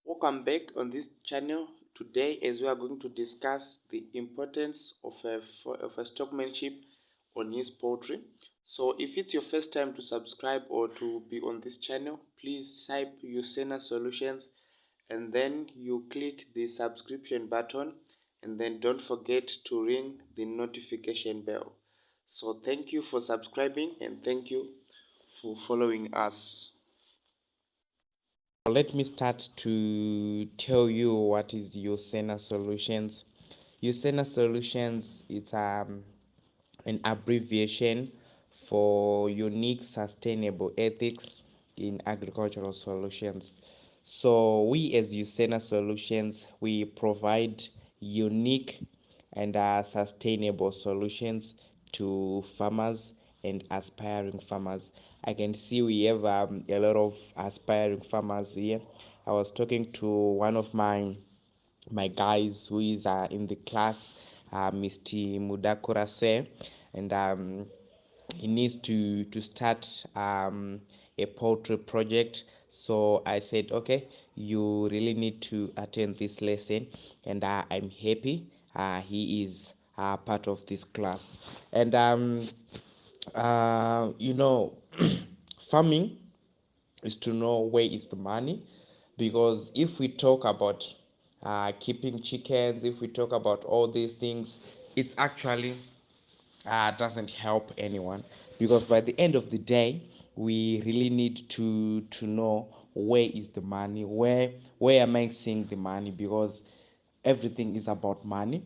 Welcome back on this channel today, as we are going to discuss the importance of a stockmanship on his poultry. So if it's your first time to subscribe or to be on this channel, please type Usena Solutions and then you click the subscription button, and then don't forget to ring the notification bell. So thank you for subscribing and thank you for following us. Let me start to tell you what is Usena Solutions. Usena Solutions it's an abbreviation for Unique Sustainable Ethics in Agricultural Solutions. So we as Usena Solutions, we provide unique and sustainable solutions to farmers and aspiring farmers. I can see we have a lot of aspiring farmers here. I was talking to one of my guys who is in the class, Mr. Mudakurase, and he needs to start a poultry project. So I said, okay, you really need to attend this lesson, and I'm happy he is part of this class. And you know, farming is to know where is the money, because if we talk about keeping chickens, if we talk about all these things, it's actually doesn't help anyone, because by the end of the day we really need to know where is the money, where am I seeing the money, because everything is about money.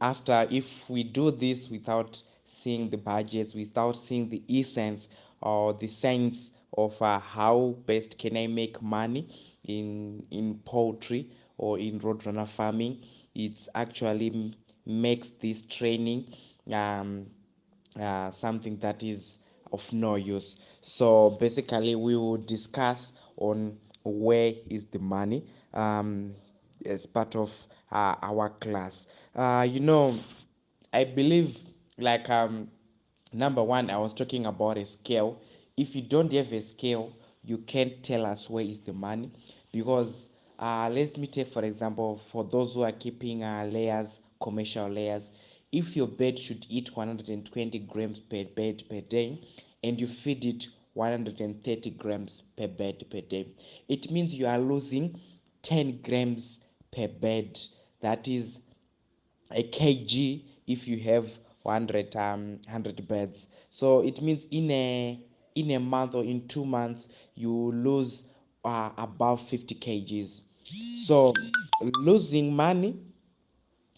After, if we do this without seeing the budgets, without seeing the essence or the sense of how best can I make money in poultry or in roadrunner farming, it's actually makes this training um, something that is of no use. So basically we will discuss on where is the money as part of our class. I believe, like number one, I was talking about a scale. If you don't have a scale, you can't tell us where is the money, because let me take for example, for those who are keeping layers, commercial layers, if your bird should eat 120 grams per bird per day and you feed it 130 grams per bird per day, it means you are losing 10 grams per bird. That is a kg if you have 100 birds. So it means in a month or in 2 months you lose above 50 kgs. So losing money,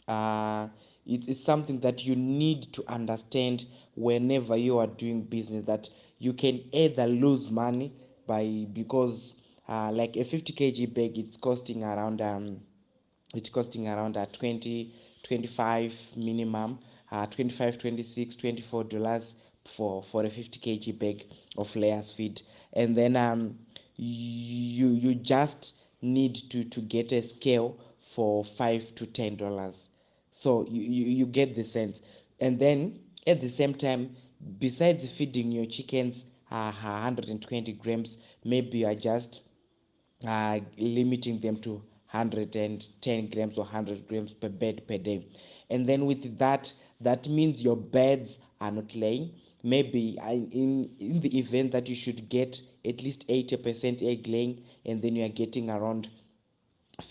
uh, it's something that you need to understand whenever you are doing business, that you can either lose money by, because like a 50 kg bag, it's costing around 20 25 minimum, 25 26 $24 for a 50 kg bag of layers feed. And then you just need to get a scale for $5 to $10. So you get the sense. And then at the same time, besides feeding your chickens 120 grams, maybe you are just limiting them to 110 grams or 100 grams per bed per day. And then with that, that means your beds are not laying. Maybe in the event that you should get at least 80% egg laying, and then you are getting around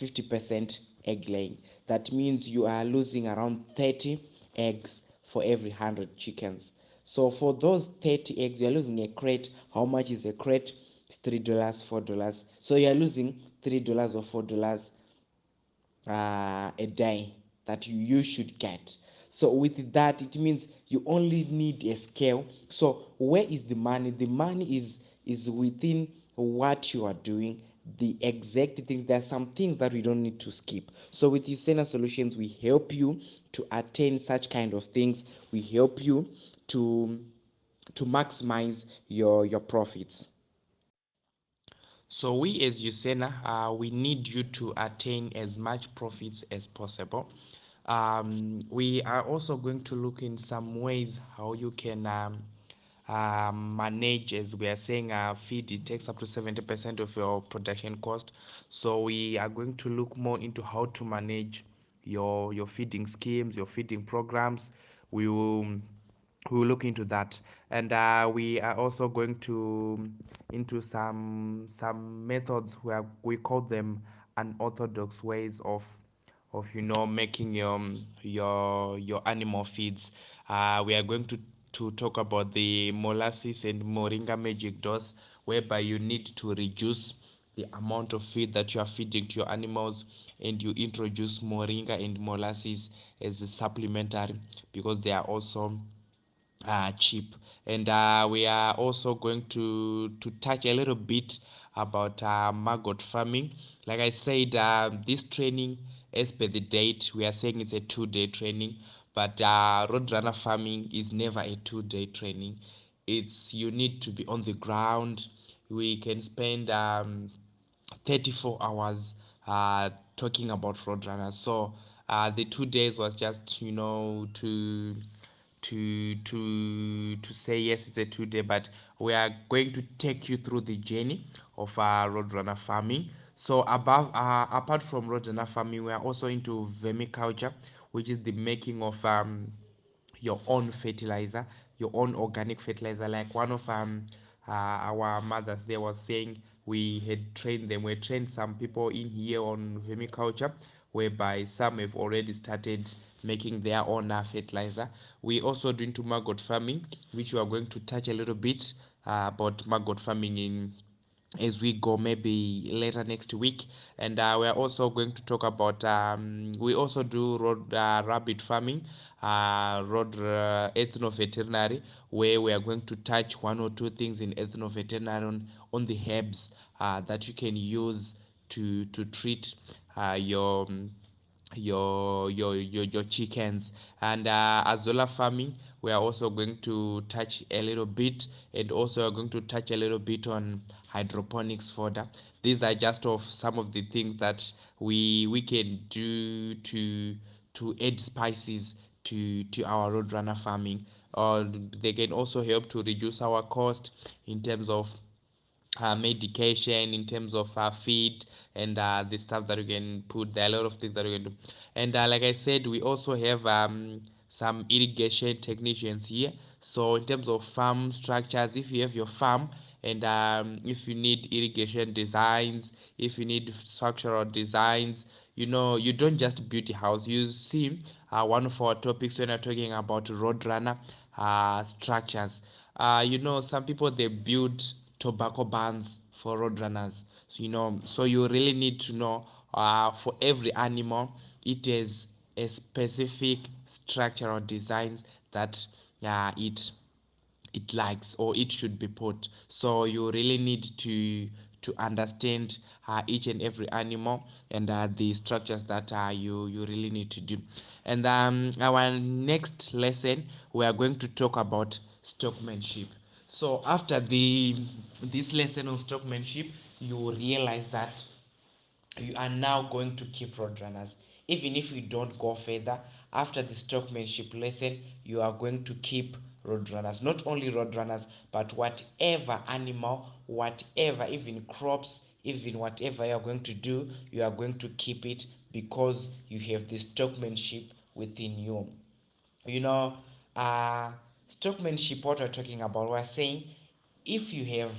50% egg laying. That means you are losing around 30 eggs for every 100 chickens. So for those 30 eggs, you're losing a crate. How much is a crate? It's $3, $4. So you're losing $3 or $4 a day that you should get. So with that, it means you only need a scale. So where is the money? The money is within what you are doing, the exact things. There are some things that we don't need to skip. So with Usena Solutions, we help you to attain such kind of things. We help you to maximize your profits. So we as Usena, we need you to attain as much profits as possible. We are also going to look in some ways how you can manage, as we are saying, feed, it takes up to 70% of your production cost. So we are going to look more into how to manage your feeding schemes, your feeding programs. We will we will look into that, and we are also going to into some methods where we call them unorthodox ways of making your animal feeds. We are going to talk about the molasses and moringa magic dose, whereby you need to reduce the amount of feed that you are feeding to your animals, and you introduce moringa and molasses as a supplementary, because they are also cheap. And we are also going to touch a little bit about maggot farming. Like I said, this training, as per the date, we are saying it's a 2-day training, but roadrunner farming is never a 2-day training. It's you need to be on the ground. We can spend 34 hours talking about roadrunners. So the 2 days was just to say yes, it's a 2-day, but we are going to take you through the journey of roadrunner farming. So apart from roadrunner farming, we are also into vermiculture, which is the making of your own fertilizer, your own organic fertilizer. Like one of our mothers there was saying, we trained some people in here on vermiculture, whereby some have already started making their own fertilizer. We also do into maggot farming, which we are going to touch a little bit about maggot farming in as we go, maybe later next week. And we are also going to talk about we also do road rabbit farming, road ethno veterinary, where we are going to touch one or two things in ethno veterinary on the herbs that you can use to treat your chickens. And azola farming, we are also going to touch a little bit, and also are going to touch a little bit on hydroponics fodder. These are just of some of the things that we can do to add spices to our roadrunner farming, or they can also help to reduce our cost in terms of medication, in terms of feed, and the stuff that you can put there. A lot of things that you can do. And like I said, we also have some irrigation technicians here. So in terms of farm structures, if you have your farm, and if you need irrigation designs, if you need structural designs, you don't just build a house. You see, one of our topics when we're talking about roadrunner structures, some people, they build tobacco barns for roadrunners. So you really need to know, for every animal, it is a specific structural designs that it likes, or it should be put. So you really need to understand each and every animal, and the structures that you really need to do. And our next lesson, we are going to talk about stockmanship. So after this lesson on stockmanship, you will realize that you are now going to keep roadrunners. Even if you don't go further, after the stockmanship lesson, you are going to keep roadrunners. Not only roadrunners, but whatever animal, whatever, even crops, even whatever you are going to do, you are going to keep it, because you have the stockmanship within you. you know uh Stockmanship, what we're talking about, we're saying, if you have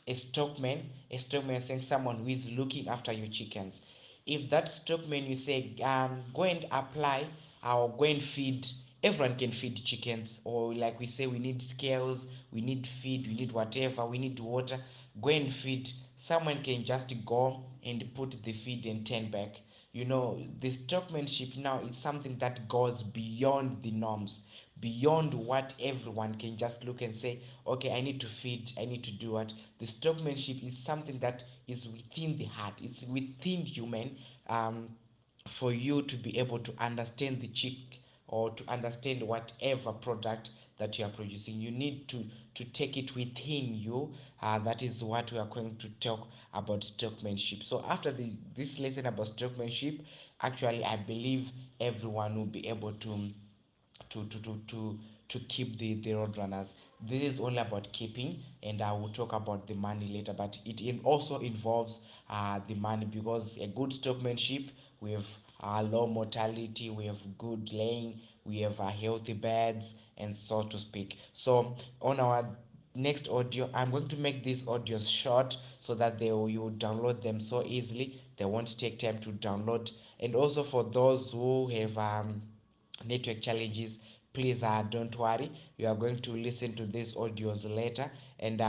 a stockman is saying someone who is looking after your chickens. If that stockman, you say, go and apply, or go and feed, everyone can feed chickens, or like we say, we need scales, we need feed, we need whatever, we need water, go and feed. Someone can just go and put the feed and turn back. The stockmanship now is something that goes beyond the norms, beyond what everyone can just look and say, okay, I need to feed, I need to do what. The stockmanship is something that is within the heart, it's within human, for you to be able to understand the chick, or to understand whatever product that you are producing. You need to take it within you. That is what we are going to talk about stockmanship. So after this lesson about stockmanship, actually I believe everyone will be able to to to to to to keep the road runners. this is only about keeping, and I will talk about the money later, but also involves the money, because a good stockmanship, we have low mortality, we have good laying, we have healthy beds, and so to speak. So on our next audio, I'm going to make these audios short so that you download them so easily, they won't take time to download. And also for those who have network challenges, please don't worry, you are going to listen to these audios later, and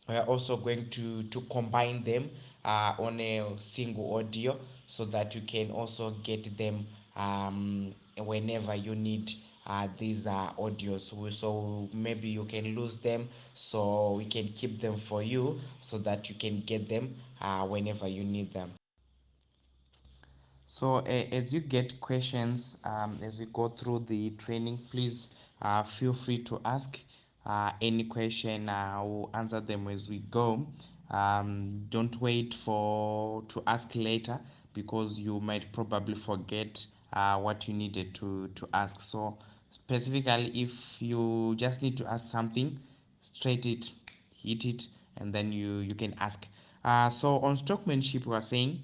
we are also going to combine them on a single audio, so that you can also get them whenever you need these audios. So maybe you can lose them, so we can keep them for you so that you can get them whenever you need them. So as you get questions, as we go through the training, please feel free to ask any question. We'll answer them as we go. Don't wait for to ask later, because you might probably forget what you needed to ask. So specifically, if you just need to ask something, straight it, hit it, and then you can ask. So on stockmanship, we are saying,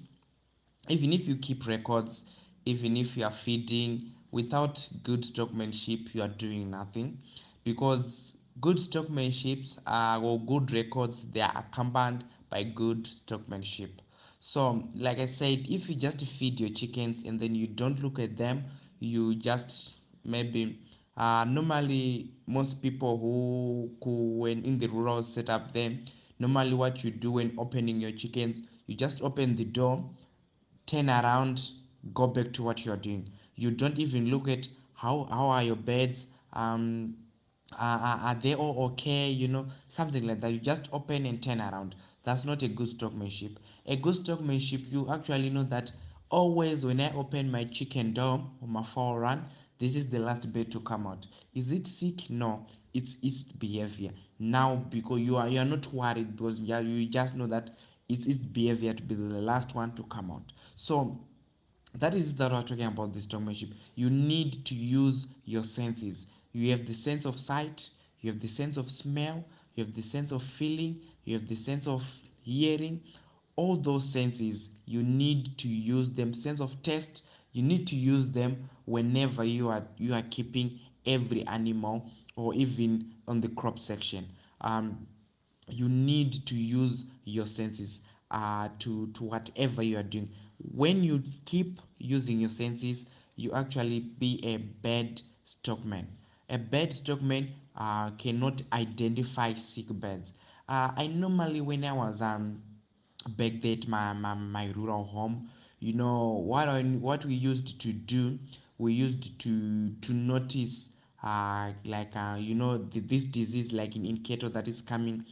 even if you keep records, even if you are feeding, without good stockmanship, you are doing nothing, because good stockmanships or good records, they are accompanied by good stockmanship. So like I said, if you just feed your chickens and then you don't look at them, you just maybe normally most people who when in the rural setup, then normally what you do when opening your chickens, you just open the door, turn around, go back to what you're doing. You don't even look at how are your beds, are they all okay, something like that. You just open and turn around. That's not a good stockmanship. A good stockmanship, you actually know that always when I open my chicken door or my fowl run, this is the last bed to come out. Is it sick? No, it's its behavior. Now, because you are not worried, because you just know that it's its behavior to be the last one to come out. So that is that we're talking about this stockmanship. You need to use your senses. You have the sense of sight, you have the sense of smell, you have the sense of feeling, you have the sense of hearing. All those senses, you need to use them. Sense of taste, you need to use them whenever you are keeping every animal, or even on the crop section. um you need to use your senses to whatever you are doing. When you keep using your senses, you actually be a bad stockman. A bad stockman cannot identify sick birds. I normally, when I was back there at my rural home, what we used to do, we used to notice this disease, like in cattle, that is coming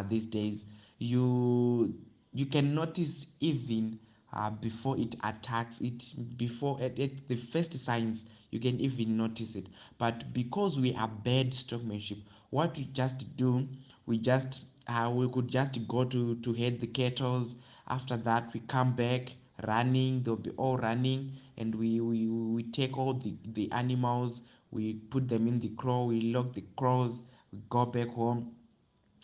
these days. You you can notice even before it attacks it, before at the first signs, you can even notice it. But because we are bad stockmanship, what we just do, we could just go to head the kettles. After that, we come back running, they'll be all running, and we take all the animals, we put them in the crow, we lock the crows, we go back home.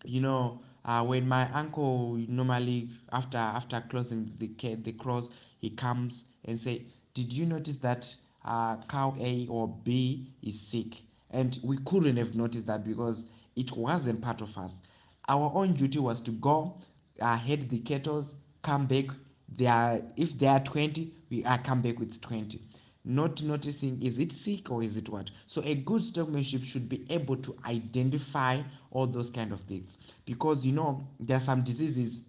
When my uncle normally, after closing the cross, he comes and say, did you notice that cow A or B is sick? And we couldn't have noticed that, because it wasn't part of us. Our own duty was to go, head the kettles, come back. If there are 20, we come back with 20, not noticing is it sick or is it what. So a good stockmanship should be able to identify all those kind of things, because there are some diseases.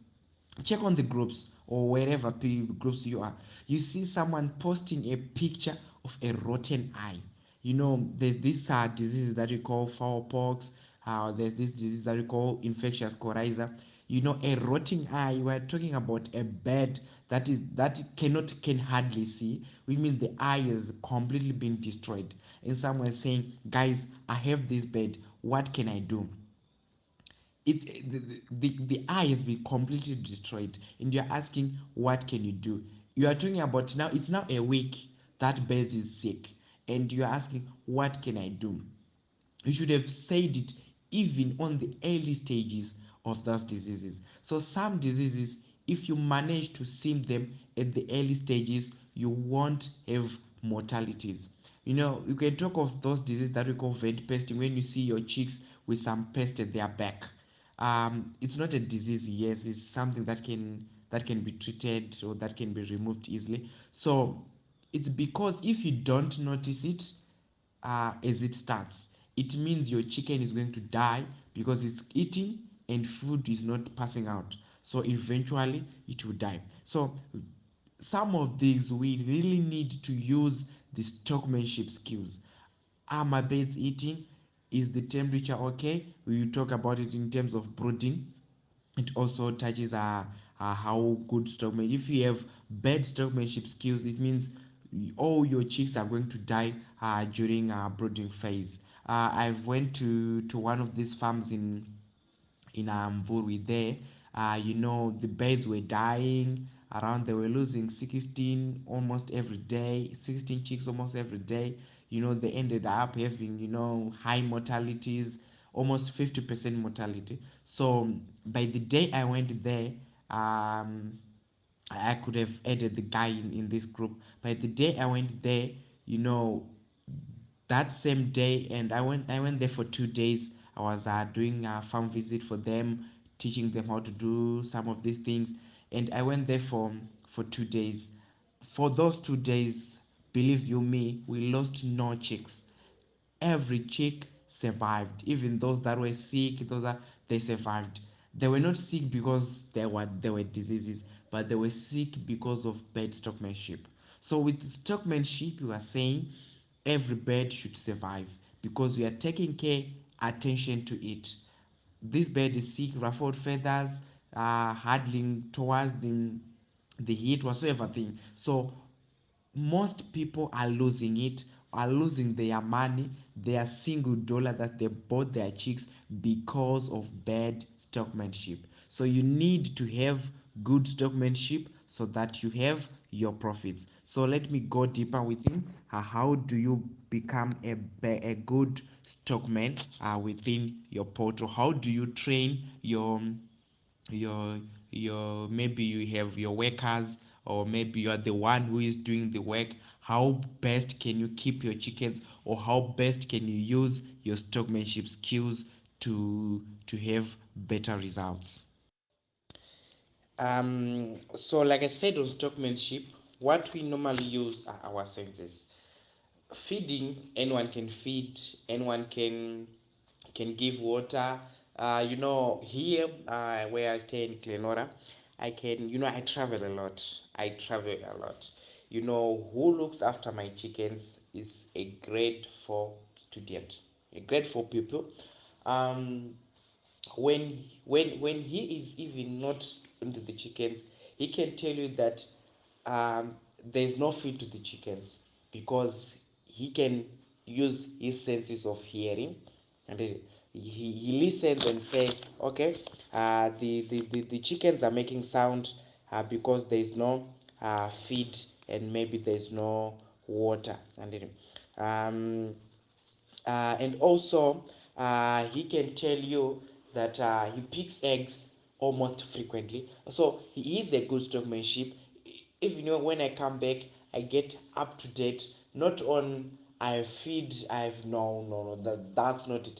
Check on the groups or wherever groups you are, you see someone posting a picture of a rotten eye. There's this disease that we call fowl pox. There's this disease that we call infectious coryza. A rotting eye, we're talking about a bird that can hardly see, which means the eye has completely been destroyed. And someone saying, guys, I have this bird, what can I do? The eye has been completely destroyed, and you're asking, what can you do? You are talking about, now it's now a week that bird is sick, and you're asking, what can I do? You should have said it even on the early stages of those diseases. So some diseases, if you manage to see them at the early stages, you won't have mortalities. You can talk of those diseases that we call vent pasting, when you see your chicks with some pest at their back. It's not a disease, yes, it's something that can be treated, or that can be removed easily. So it's because if you don't notice it, as it starts, it means your chicken is going to die because it's eating and food is not passing out. So eventually it will die. So some of these we really need to use the stockmanship skills. Are my birds eating? Is the temperature okay? We will talk about it in terms of brooding. It also touches how good stockman. If you have bad stockmanship skills, it means all your chicks are going to die during brooding phase. I've went to one of these farms in Mvurwi there. The birds were dying around. They were losing 16 almost every day, 16 chicks almost every day. They ended up having high mortalities, almost 50% mortality. So by the day I went there, um, I could have added the guy in this group. By the day I went there, you know, that same day, and I went there for 2 days. I was doing a farm visit for them, teaching them how to do some of these things, and I went there for 2 days. For those 2 days, believe you me, we lost no chicks. Every chick survived, even those that were sick, they survived. They were not sick because there were diseases, but they were sick because of bad stockmanship. So with stockmanship, you are saying every bird should survive because we are taking care, attention to it. This bird is sick, ruffled feathers, huddling towards the heat, whatsoever thing. So most people are losing it, are losing their money, their single dollar that they bought their chicks because of bad stockmanship. So you need to have good stockmanship so that you have your profits. So let me go deeper within how do you become a good stockman within your portal. How do you train your maybe you have your workers, or maybe you are the one who is doing the work. How best can you keep your chickens, or how best can you use your stockmanship skills to have better results? So like I said, on stockmanship, what we normally use are our senses. Feeding, anyone can feed, anyone can give water. Here where I stay in Glenora, I can, I travel a lot. I travel a lot. Who looks after my chickens is a grade 4 student, a grade 4 pupil. Um, when he is even not into the chickens, he can tell you that um, there's no feed to the chickens, because he can use his senses of hearing, and he listens and say, okay, the chickens are making sound because there's no feed, and maybe there's no water, and also he can tell you that he picks eggs almost frequently. So he is a good stockmanship. Even when I come back, I get up to date. Not on I feed. I've no. That's not it.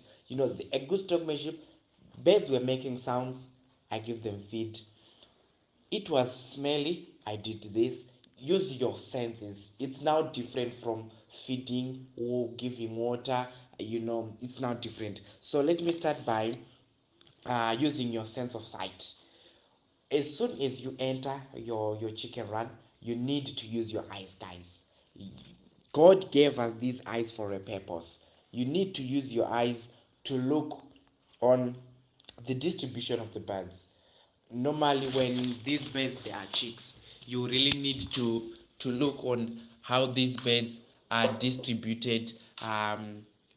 A good stockmanship. Birds were making sounds. I give them feed. It was smelly. I did this. Use your senses. It's now different from feeding or giving water. It's now different. So let me start by using your sense of sight. As soon as you enter your chicken run, you need to use your eyes, guys. God gave us these eyes for a purpose. You need to use your eyes to look on the distribution of the birds. Normally when these birds, they are chicks, you really need to look on how these birds are distributed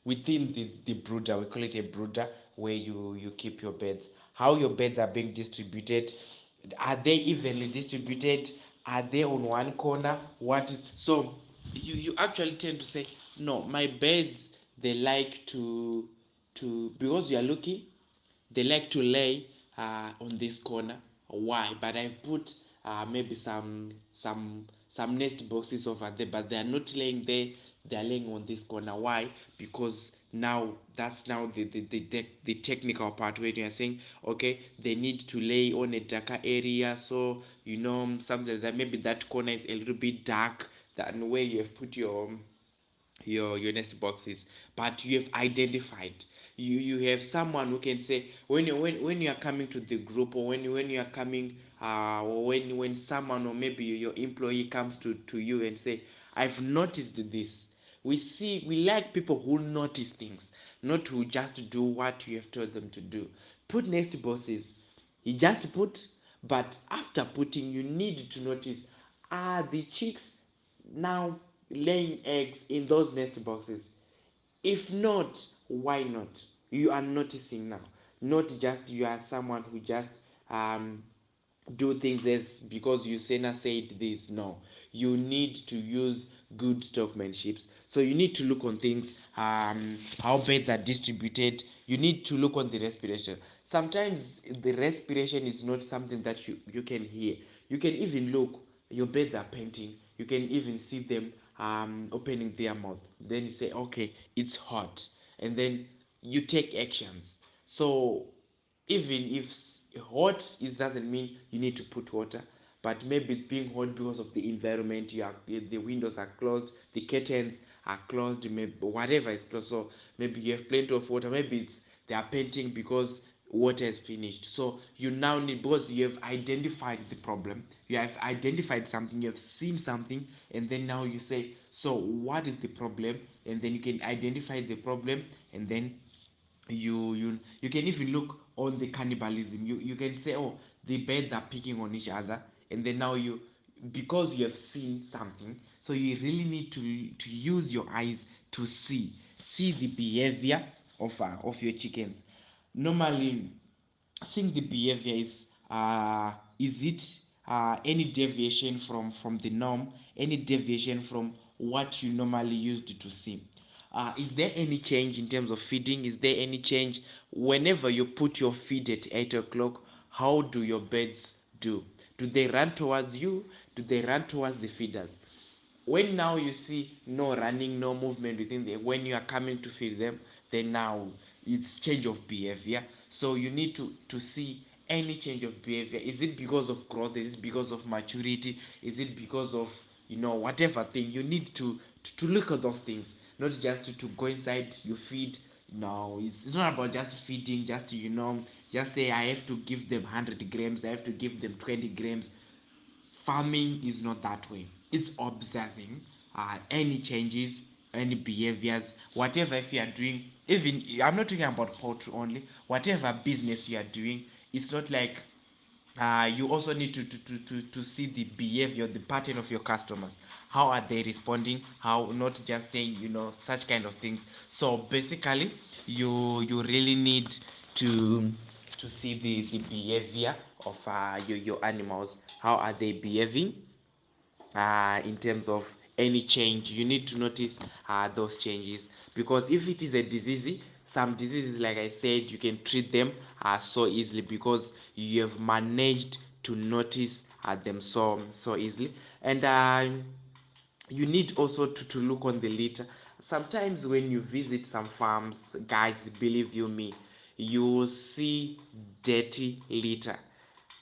within the brooder. We call it a brooder, where you keep your birds. How your birds are being distributed, are they evenly distributed, are they on one corner, you actually tend to say, no, my birds, they like to to, because you are looking, they like to lay on this corner. Why? But I've put maybe some nest boxes over there, but they are not laying there. They are laying on this corner. Why? Because now that's now the technical part where you are saying, okay, they need to lay on a darker area, so something like that. Maybe that corner is a little bit dark than where you have put your nest boxes, but you have identified, you have someone who can say, when you are coming to the group, or when you are coming or when someone, or maybe your employee comes to you and say, I've noticed this. We like people who notice things, not who just do what you have told them to do. Put nest boxes, you just put, but after putting, you need to notice, are the chicks now laying eggs in those nest boxes? If not, why not? You are noticing now, not just you are someone who just um do things as because you Sena said this. No, you need to use good stockmanships. So you need to look on things, how beds are distributed. You need to look on the respiration. Sometimes the respiration is not something that you can hear. You can even look, your beds are painting, you can even see them opening their mouth, then you say, okay, it's hot, and then you take actions. So even if hot, it doesn't mean you need to put water, but maybe it's being hot because of the environment. The windows are closed, the curtains are closed, maybe whatever is closed. So maybe you have plenty of water, maybe it's they are painting because water is finished. So you now need, because you have identified the problem, you have identified something, you have seen something, and then now you say, so what is the problem? And then you can identify the problem, and then you can even look on the cannibalism. You can say, oh, the birds are picking on each other, and then now you, because you have seen something, so you really need to use your eyes to see the behavior of your chickens. Normally, I think the behavior is it any deviation from the norm, any deviation from what you normally used to see. Is there any change in terms of feeding? Is there any change whenever you put your feed at 8 o'clock? How do your birds do? Do they run towards you? Do they run towards the feeders? When now you see no running, no movement within the, when you are coming to feed them, then now it's change of behavior. So you need to see any change of behavior. Is it because of growth? Is it because of maturity? Is it because of whatever thing? You need to look at those things, not just to go inside you feed. No, it's not about just feeding, just just say I have to give them 100 grams, I have to give them 20 grams. Farming is not that way. It's observing any changes, any behaviors, whatever. If you are doing, even, I'm not talking about poultry only, whatever business you are doing, it's not like you also need to see the behavior, the pattern of your customers. How are they responding? How, not just saying such kind of things. So basically, you really need to to see the behavior of your animals. How are they behaving? In terms of any change, you need to notice those changes, because if it is a disease, some diseases, like I said, you can treat them so easily because you have managed to notice them so easily. And you need also to look on the litter. Sometimes when you visit some farms, guys, believe you me, you see dirty litter.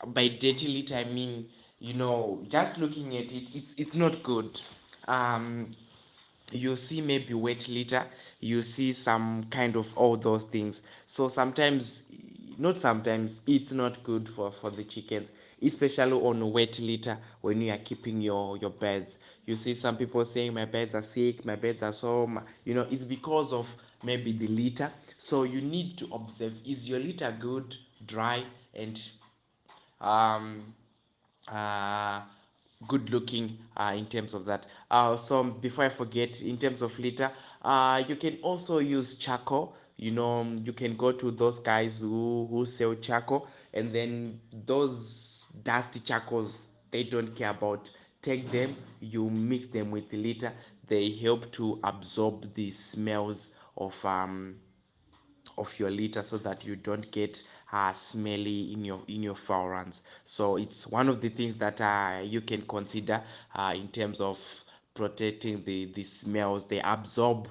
By dirty litter, I mean, just looking at it, it's not good. um you see maybe wet litter, you see some kind of all those things. So sometimes, not sometimes, it's not good for the chickens, especially on wet litter. When you are keeping your birds, you see some people saying, my birds are sick, my birds are so it's because of maybe the litter. So you need to observe, is your litter good, dry, and um uh, good looking in terms of that. So before I forget, in terms of litter, you can also use charcoal. You can go to those guys who sell charcoal, and then those dusty charcoals, they don't care about. Take them, you mix them with the litter. They help to absorb the smells of of your litter so that you don't get smelly in your fowl runs. So it's one of the things that you can consider in terms of protecting the smells. They absorb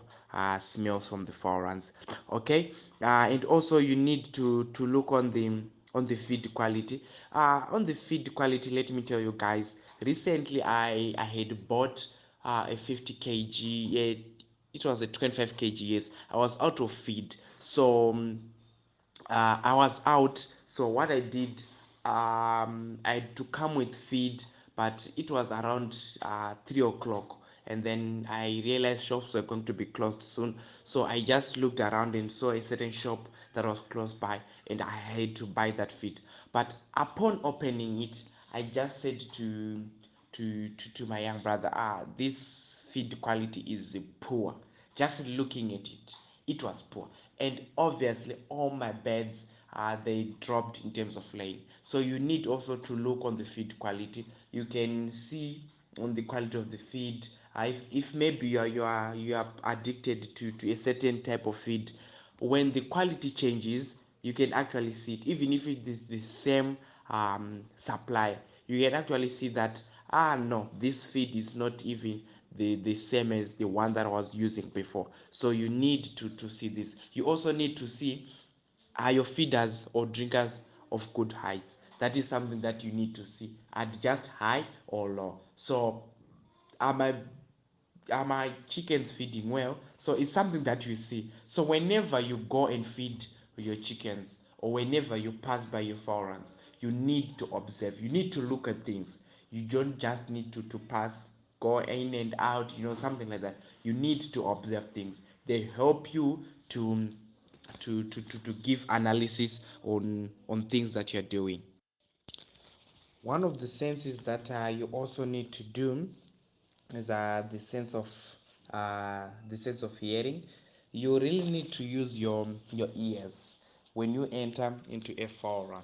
smells from the fowl runs. Okay, and also you need to look on the feed quality. On the feed quality, let me tell you guys. Recently, I had bought a 50 kg. It was a 25 kg. Yes, I was out of feed, so I was out. So what I did, I had to come with feed, but it was around 3 o'clock, and then I realized shops were going to be closed soon. So I just looked around and saw a certain shop that was close by, and I had to buy that feed. But upon opening it, I just said to my young brother, this feed quality is poor. Just looking at it, it was poor, and obviously all my beds they dropped in terms of laying. So you need also to look on the feed quality. You can see on the quality of the feed. If maybe you are addicted to a certain type of feed, when the quality changes, you can actually see it. Even if it is the same supply, you can actually see that no, this feed is not even the same as the one that I was using before. So you need to see this. You also need to see are your feeders or drinkers of good height. That is something that you need to see. Are just high or low? So are my chickens feeding well? So it's something that you see. So whenever you go and feed your chickens, or whenever you pass by your fowl runs, you need to observe. You need to look at things. You don't just need to pass, go in and out, something like that. You need to observe things. They help you to give analysis on things that you're doing. One of the senses that you also need to do is the sense of hearing. You really need to use your ears when you enter into a fowl run.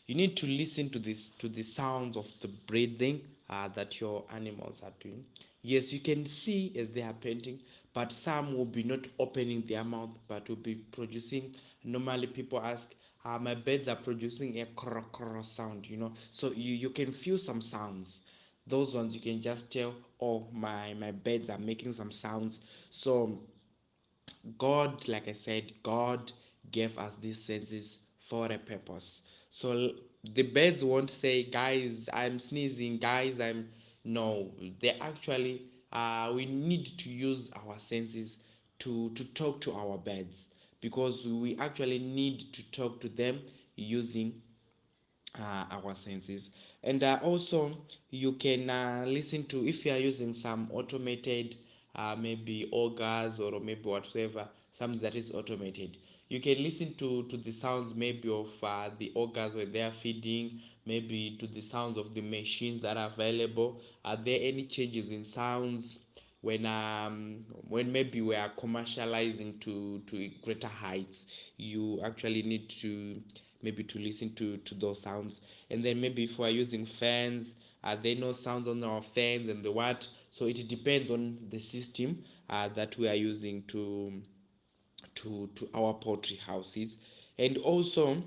You need to listen to the sounds of the breathing that your animals are doing. Yes, you can see as they are painting, but some will be not opening their mouth, but will be producing. Normally, people ask, my birds are producing a krr sound, So you can feel some sounds. Those ones you can just tell, oh, my birds are making some sounds. So God, like I said, God gave us these senses for a purpose. So the birds won't say, guys, I'm sneezing, guys, I'm no. They actually we need to use our senses to talk to our birds, because we actually need to talk to them using our senses. And also you can listen to, if you are using some automated maybe augers or maybe whatsoever, something that is automated, you can listen to the sounds maybe of the augers when they are feeding, maybe to the sounds of the machines that are available. Are there any changes in sounds when maybe we are commercializing to greater heights? You actually need to maybe to listen to those sounds. And then maybe if we're using fans, are there no sounds on our fans and the what? So it depends on the system that we are using to our poultry houses. And also,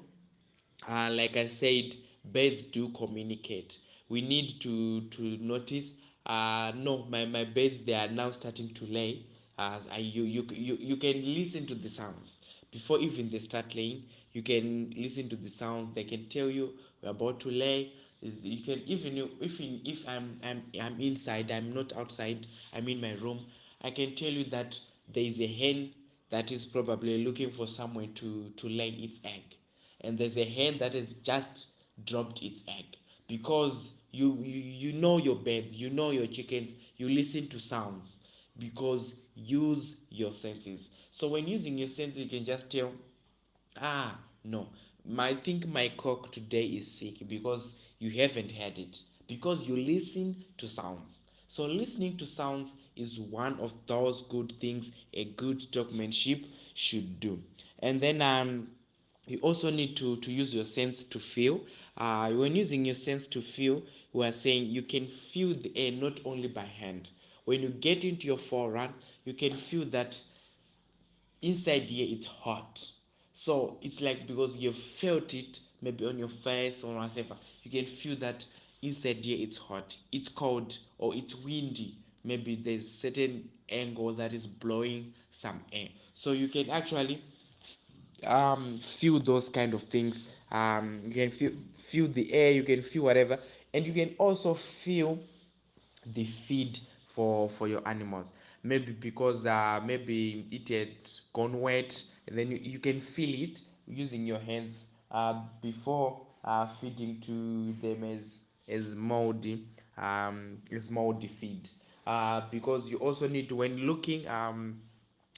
like I said, birds do communicate. We need to notice. No, my birds, they are now starting to lay. You can listen to the sounds before even they start laying. You can listen to the sounds. They can tell you we're about to lay. You can if I'm inside, I'm not outside, I'm in my room, I can tell you that there is a hen that is probably looking for somewhere to lay its egg, and there's a hen that has just dropped its egg. Because you know your birds, you know your chickens, you listen to sounds, because use your senses. So when using your senses, you can just tell, no, I think my cock today is sick, because you haven't had it, because you listen to sounds. So listening to sounds is one of those good things a good stockmanship should do. And then you also need to use your sense to feel. When using your sense to feel, we are saying you can feel the air not only by hand. When you get into your forerun, you can feel that inside here it's hot. So it's like because you've felt it maybe on your face or whatever, you can feel that inside here it's hot, it's cold, or it's windy. Maybe there's certain angle that is blowing some air. So you can actually feel those kind of things. You can feel the air, you can feel whatever, and you can also feel the feed for your animals. Maybe because maybe it had gone wet, and then you can feel it using your hands before feeding to them as moldy feed. Because you also need to, when looking,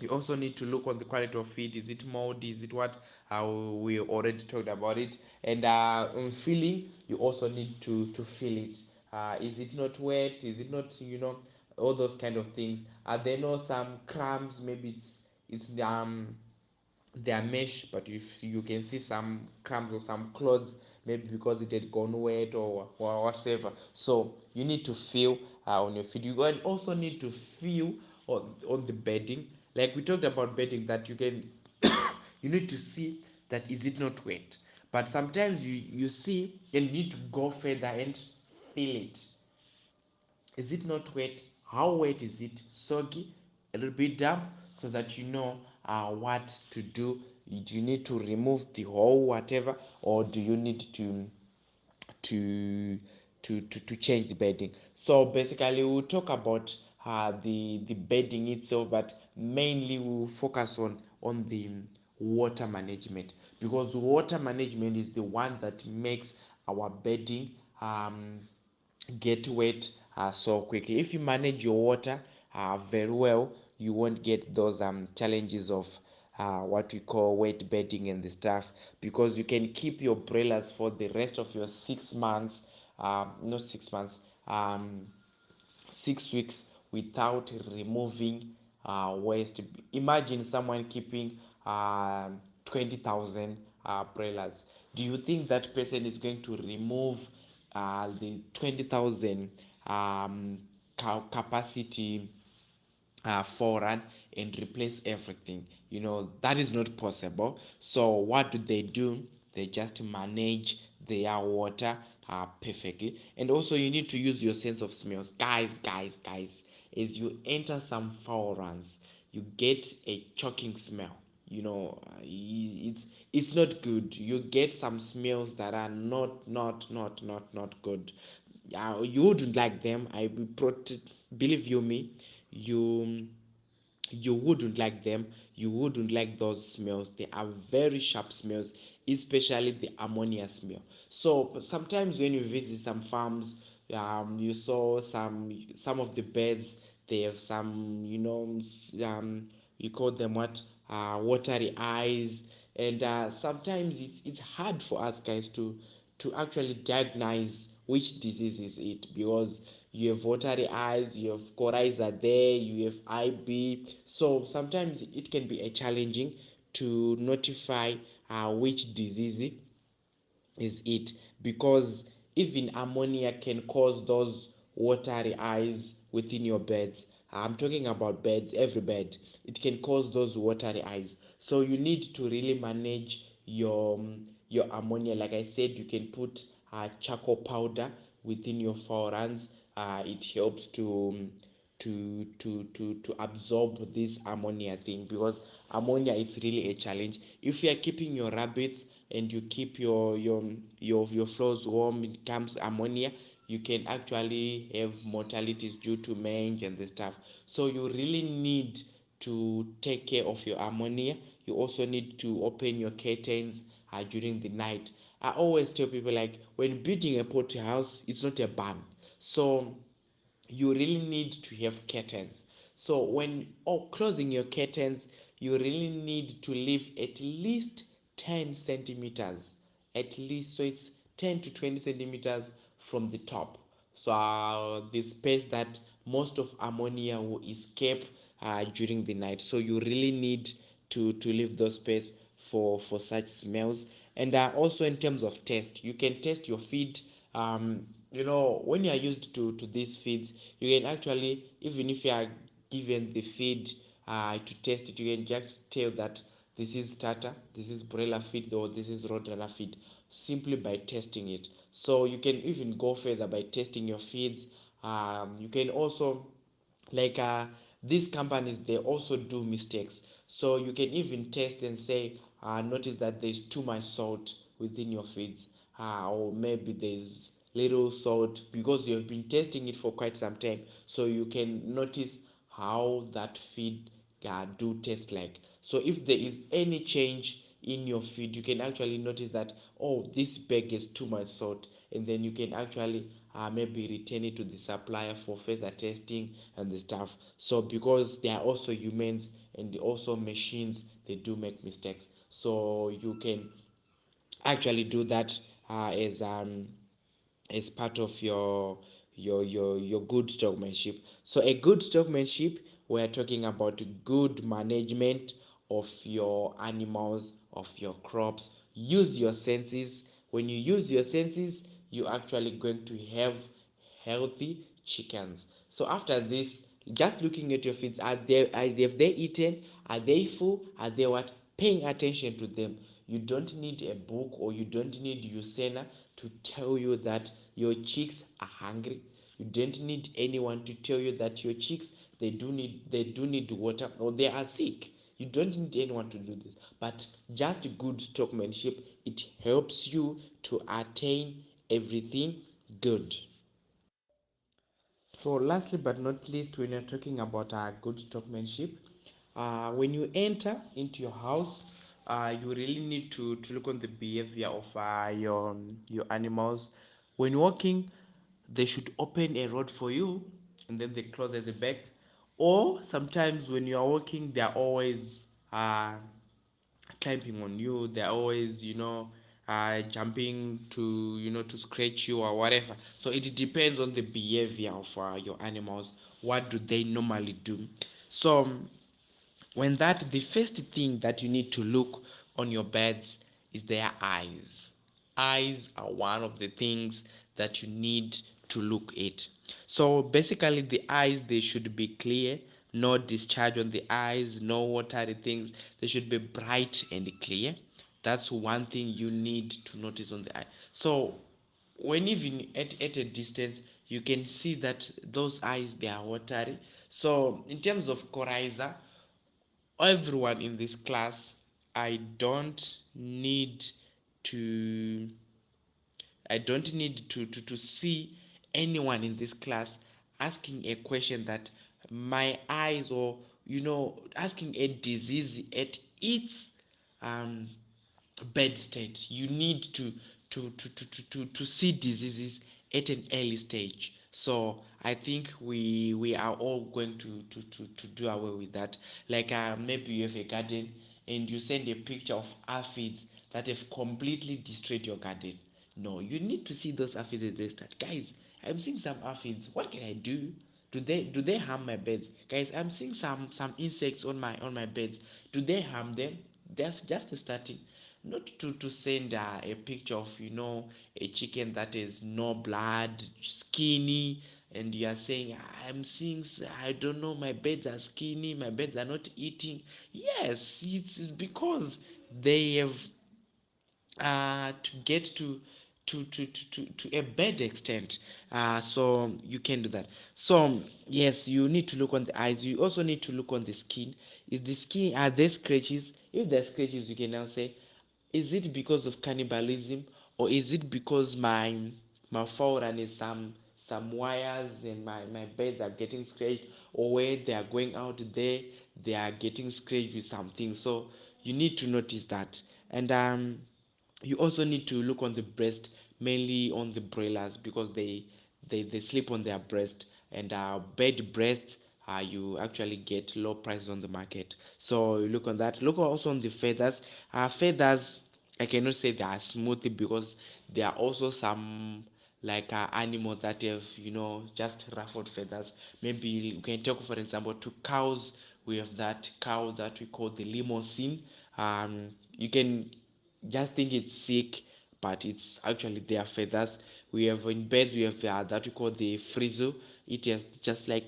you also need to look on the quality of feed. Is it moldy? Is it what? We already talked about it. And on feeling, you also need to feel it. Is it not wet? Is it not, all those kind of things? Are there no some crumbs? Maybe it's they are mesh, but if you can see some crumbs or some clothes, maybe because it had gone wet or whatever. So you need to feel on your feet. You also need to feel on the bedding. Like we talked about bedding, that you can you need to see that is it not wet. But sometimes you see and you need to go further and feel it. Is it not wet? How wet is it? Soggy, a little bit damp, so that you know what to do. Do you need to remove the whole whatever, or do you need to to change the bedding? So basically, we'll talk about the bedding itself, but mainly we'll focus on the water management, because water management is the one that makes our bedding get wet so quickly. If you manage your water very well, you won't get those challenges of what we call wet bedding and the stuff, because you can keep your broilers for the rest of your 6 months, not 6 months, 6 weeks without removing waste. Imagine someone keeping 20,000 broilers. Do you think that person is going to remove the 20,000 capacity forehand and replace everything? That is not possible. So what do? They just manage their water perfectly. And also you need to use your sense of smells, guys. As you enter some foul runs, you get a choking smell. It's not good. You get some smells that are not good. You wouldn't like them. Believe you me, you you wouldn't like them. You wouldn't like those smells. They are very sharp smells, especially the ammonia smell. So sometimes when you visit some farms, you saw some of the beds, they have some, you call them what, watery eyes. And sometimes it's hard for us guys to actually diagnose which disease is it, because you have watery eyes, you have coryza there, you have IB. So sometimes it can be a challenging to notify which disease is it, because even ammonia can cause those watery eyes within your beds. I'm talking about beds, every bed. It can cause those watery eyes. So you need to really manage your ammonia. Like I said, you can put charcoal powder within your forans. It helps to absorb this ammonia thing, because ammonia is really a challenge. If you are keeping your rabbits and you keep your floors warm, it comes ammonia, you can actually have mortalities due to mange and the stuff. So you really need to take care of your ammonia. You also need to open your curtains during the night. I always tell people, like, when building a poultry house, it's not a barn. So you really need to have curtains. So when closing your curtains, you really need to leave at least 10 centimeters, at least. So it's 10 to 20 centimeters from the top, so the space that most of ammonia will escape during the night. So you really need to leave those space for such smells. And also in terms of taste, you can test your feed. When you are used to these feeds, you can actually, even if you are given the feed to test it, you can just tell that this is starter, this is broiler feed, or this is roadrunner feed, simply by testing it. So you can even go further by testing your feeds. You can also, like these companies, they also do mistakes, so you can even test and say, notice that there's too much salt within your feeds, or maybe there's little salt, because you've been testing it for quite some time, so you can notice how that feed do taste like. So if there is any change in your feed, you can actually notice that, oh, this bag is too much salt, and then you can actually maybe return it to the supplier for further testing and the stuff. So because they are also humans and also machines, they do make mistakes, so you can actually do that as part of your good stockmanship. So a good stockmanship, we're talking about good management of your animals, of your crops. Use your senses. When you use your senses, you're actually going to have healthy chickens. So after this, just looking at your feeds, have they eaten, are they full, are they what, paying attention to them. You don't need a book, or you don't need Usena to tell you that your chicks are hungry. You don't need anyone to tell you that your chicks, they do need water, or they are sick. You don't need anyone to do this. But just good stockmanship, it helps you to attain everything good. So lastly but not least, when you're talking about good stockmanship, when you enter into your house, you really need to look on the behavior of your animals. When walking, they should open a road for you, and then they close at the back. Or sometimes when you are walking, they are always climbing on you. They're always, jumping to, to scratch you or whatever. So it depends on the behavior of your animals. What do they normally do? So when that, the first thing that you need to look on your birds is their eyes. Eyes are one of the things that you need to look at. So basically the eyes, they should be clear, no discharge on the eyes, no watery things. They should be bright and clear. That's one thing you need to notice on the eye. So when even at a distance, you can see that those eyes, they are watery. So in terms of coryza, everyone in this class, I don't need to to see anyone in this class asking a question that my eyes, or asking a disease at its um bad state. You need to see diseases at an early stage. So I think we are all going to do away with that. Like maybe you have a garden and you send a picture of aphids that have completely destroyed your garden. No, you need to see those aphids at the start. Guys, I'm seeing some aphids. What can I do? Do they harm my beds? Guys, I'm seeing some insects on my beds. Do they harm them? That's just starting. Not to send a picture of, a chicken that is no blood, skinny, and you are saying, I'm seeing, I don't know, my beds are skinny, my beds are not eating. Yes, it's because they have to get to a bad extent. So you can do that. So yes, you need to look on the eyes. You also need to look on the skin. Is the skin, are there scratches? If there are scratches, you can now say, is it because of cannibalism, or is it because my foreign is some wires, and my beds are getting scratched, or where they are going out there, they are getting scratched with something. So you need to notice that. And you also need to look on the breast, mainly on the broilers, because they sleep on their breast, and bed breasts, you actually get low prices on the market. So you look on that. Look also on the feathers. Feathers, I cannot say they are smooth, because there are also some, like animals that have, just ruffled feathers. Maybe you can take, for example, to cows. We have that cow that we call the limousine. You can just think it's sick, but it's actually their feathers. We have in birds, we have that we call the frizzle. It is just like,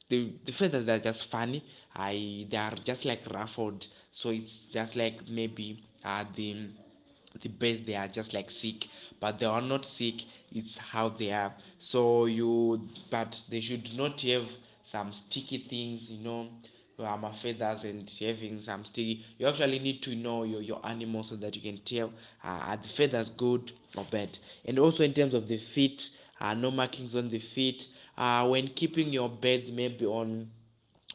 the feathers are just funny. They are just like ruffled, so it's just like maybe the base they are just like sick, but they are not sick, it's how they are. So you, but they should not have some sticky things, feathers and having some sticky. You actually need to know your animal so that you can tell are the feathers good or bad. And also in terms of the feet, no markings on the feet. When keeping your birds maybe on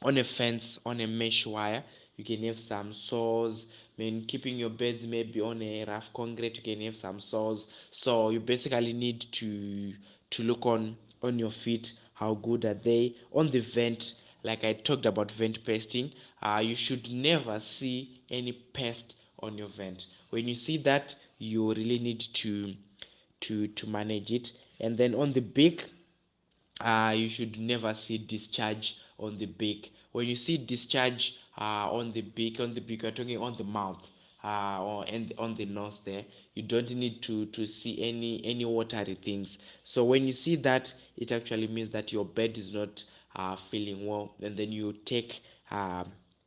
a fence, on a mesh wire, you can have some saws. When keeping your beds maybe on a rough concrete, you can have some saws. So you basically need to look on your feet, how good are they. On the vent, like I talked about vent pasting, you should never see any pest on your vent. When you see that, you really need to manage it. And then on the beak, you should never see discharge on the beak. When you see discharge on the beak, you're talking on the mouth, or and on the nose there. You don't need to see any watery things. So when you see that, it actually means that your bird is not feeling well, and then you take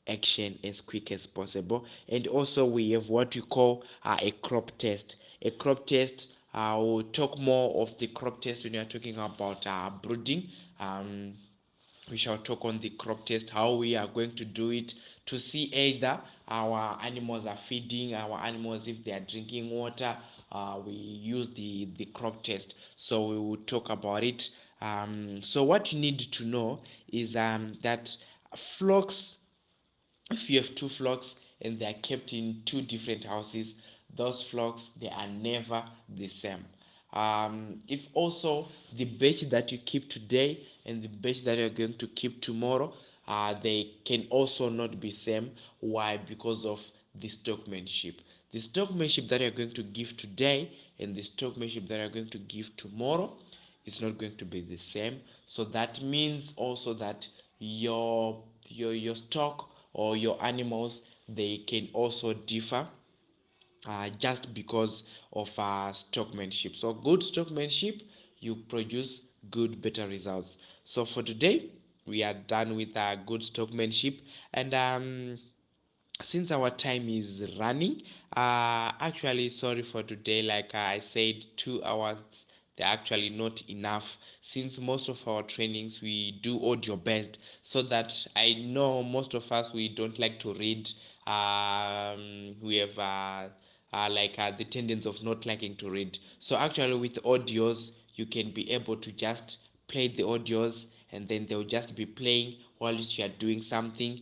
action as quick as possible. And also we have what we call a crop test. A crop test, we'll talk more of the crop test when you're talking about brooding. um, we shall talk on the crop test, how we are going to do it, to see either our animals are feeding, our animals if they are drinking water. We use the crop test, so we will talk about it. So what you need to know is that flocks, if you have two flocks and they are kept in two different houses, those flocks, they are never the same. If also the batch that you keep today and the batch that you're going to keep tomorrow, they can also not be same. Why? Because of the stockmanship. The stockmanship that you're going to give today and the stockmanship that you're going to give tomorrow is not going to be the same. So that means also that your stock or your animals, they can also differ, just because of stockmanship. So good stockmanship, you produce good better results. So for today, we are done with good stockmanship. And since our time is running, actually sorry for today, like I said, 2 hours, they're actually not enough, since most of our trainings we do audio based, so that I know most of us, we don't like to read. We have the tendency of not liking to read. So actually with audios, you can be able to just play the audios, and then they'll just be playing whilst you are doing something.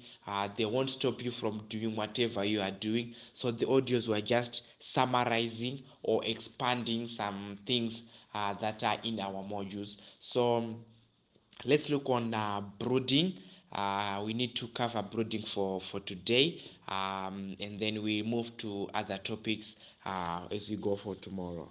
They won't stop you from doing whatever you are doing. So the audios were just summarizing or expanding some things that are in our modules. So let's look on brooding. We need to cover brooding for today, and then we move to other topics as we go for tomorrow.